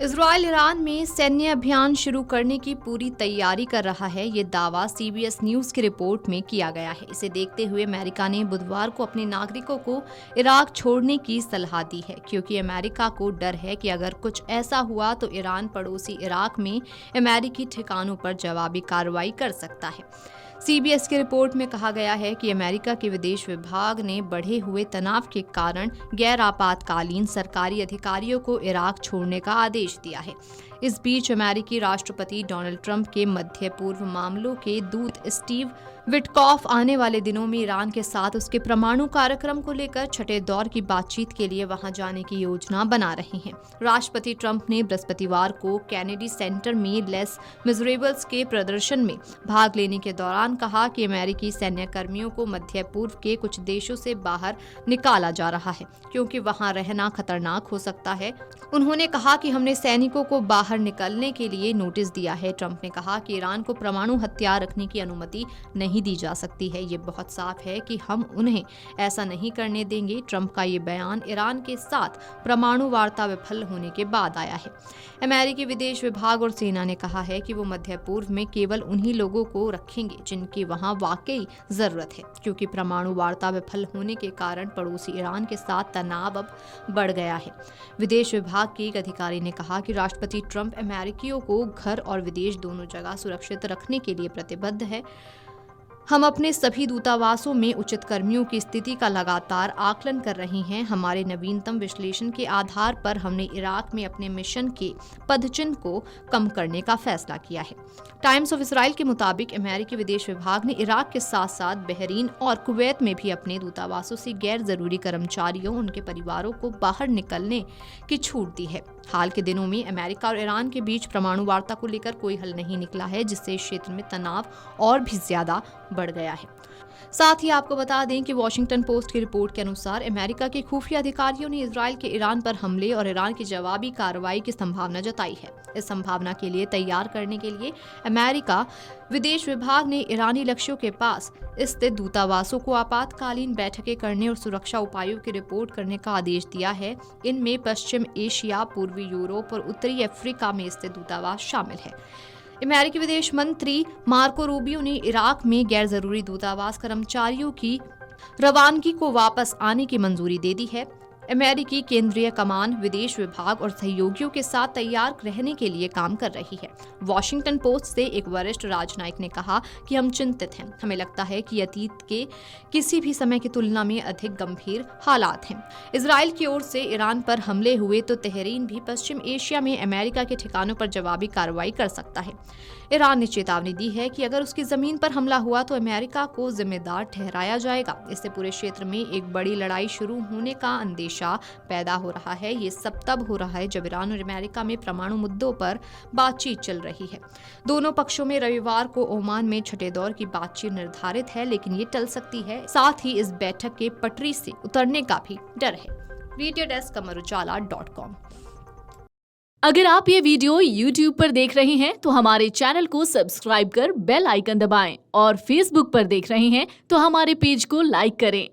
Israel Iran में सैन्य अभियान शुरू करने की पूरी तैयारी कर रहा है, ये दावा सीबीएस न्यूज की रिपोर्ट में किया गया है। इसे देखते हुए अमेरिका ने बुधवार को अपने नागरिकों को इराक छोड़ने की सलाह दी है, क्योंकि अमेरिका को डर है कि अगर कुछ ऐसा हुआ तो ईरान पड़ोसी इराक में अमेरिकी ठिकानों पर जवाबी कार्रवाई कर सकता है। सीबीएस की रिपोर्ट में कहा गया है कि अमेरिका के विदेश विभाग ने बढ़े हुए तनाव के कारण गैर आपातकालीन सरकारी अधिकारियों को इराक छोड़ने का आदेश दिया है। इस बीच अमेरिकी राष्ट्रपति डोनाल्ड ट्रंप के मध्य पूर्व मामलों के दूत स्टीव विटकॉफ आने वाले दिनों में ईरान के साथ उसके परमाणु कार्यक्रम को लेकर छठे दौर की बातचीत के लिए वहां जाने की योजना बना रहे हैं। राष्ट्रपति ट्रंप ने बृहस्पतिवार को कैनेडी सेंटर में लेस मिजरेबल्स के प्रदर्शन में भाग लेने के दौरान कहा कि अमेरिकी सैन्य कर्मियों को मध्य पूर्व के कुछ देशों से बाहर निकाला जा रहा है, क्योंकि वहां रहना खतरनाक हो सकता है। उन्होंने कहा कि हमने सैनिकों को बाहर निकलने के लिए नोटिस दिया है। ट्रंप ने कहा कि ईरान को परमाणु हथियार रखने की अनुमति नहीं दी जा सकती है। ये बहुत साफ है कि हम उन्हें ऐसा नहीं करने देंगे। ट्रंप का ये बयान ईरान के साथ परमाणु वार्ता विफल होने के बाद आया है। अमेरिकी विदेश विभाग और सेना ने कहा है कि वो मध्य पूर्व में केवल उन्हीं लोगों को रखेंगे जिनकी वहां वाकई जरूरत है, क्योंकि परमाणु वार्ता विफल होने के कारण पड़ोसी ईरान के साथ तनाव अब बढ़ गया है। विदेश विभाग के एक अधिकारी ने कहा कि राष्ट्रपति ट्रंप अमेरिकियों को घर और विदेश दोनों जगह सुरक्षित रखने के लिए प्रतिबद्ध है। हम अपने सभी दूतावासों में उचित कर्मियों की स्थिति का लगातार आकलन कर रहे हैं। हमारे नवीनतम विश्लेषण के आधार पर हमने इराक में अपने मिशन के पदचिन्ह को कम करने का फैसला किया है। टाइम्स ऑफ इसराइल के मुताबिक अमेरिकी विदेश विभाग ने इराक के साथ साथ बहरीन और कुवैत में भी अपने दूतावासों से गैर जरूरी कर्मचारियों उनके परिवारों को बाहर निकलने की छूट दी है। हाल के दिनों में अमेरिका और ईरान के बीच परमाणु वार्ता को लेकर कोई हल नहीं निकला है, जिससे इस क्षेत्र में तनाव और भी ज्यादा बढ़ गया है। साथ ही आपको बता दें कि वॉशिंगटन पोस्ट की रिपोर्ट के अनुसार अमेरिका के खुफिया अधिकारियों ने इजराइल के ईरान पर हमले और ईरान की जवाबी कार्रवाई की संभावना जताई है। इस संभावना के लिए तैयार करने के लिए अमेरिका विदेश विभाग ने ईरानी लक्ष्यों के पास स्थित दूतावासों को आपातकालीन बैठकें करने और सुरक्षा उपायों की रिपोर्ट करने का आदेश दिया है। इनमें पश्चिम एशिया, पूर्वी यूरोप और उत्तरी अफ्रीका में स्थित दूतावास शामिल है। अमेरिकी विदेश मंत्री मार्को रूबियो ने इराक में गैर जरूरी दूतावास कर्मचारियों की रवानगी को वापस आने की मंजूरी दे दी है। अमेरिकी केंद्रीय कमान विदेश विभाग और सहयोगियों के साथ तैयार रहने के लिए काम कर रही है। वॉशिंगटन पोस्ट से एक वरिष्ठ राजनयिक ने कहा कि हम चिंतित हैं। हमें लगता है कि अतीत के किसी भी समय की तुलना में अधिक गंभीर हालात हैं। इजराइल की ओर से ईरान पर हमले हुए तो तेहरीन भी पश्चिम एशिया में अमेरिका के ठिकानों पर जवाबी कार्रवाई कर सकता है। ईरान ने चेतावनी दी है कि अगर उसकी जमीन पर हमला हुआ तो अमेरिका को जिम्मेदार ठहराया जाएगा। इससे पूरे क्षेत्र में एक बड़ी लड़ाई शुरू होने का अंदेशा पैदा हो रहा है। ये सब तब हो रहा है जब ईरान और अमेरिका में परमाणु मुद्दों पर बातचीत चल रही है। दोनों पक्षों में रविवार को ओमान में छठे दौर की बातचीत निर्धारित है, लेकिन ये टल सकती है। साथ ही इस बैठक के पटरी से उतरने का भी डर है। Video desk amarujala.com। अगर आप ये वीडियो YouTube पर देख रहे हैं तो हमारे चैनल को सब्सक्राइब कर बेल आइकन दबाएं और Facebook पर देख रहे हैं तो हमारे पेज को लाइक करें।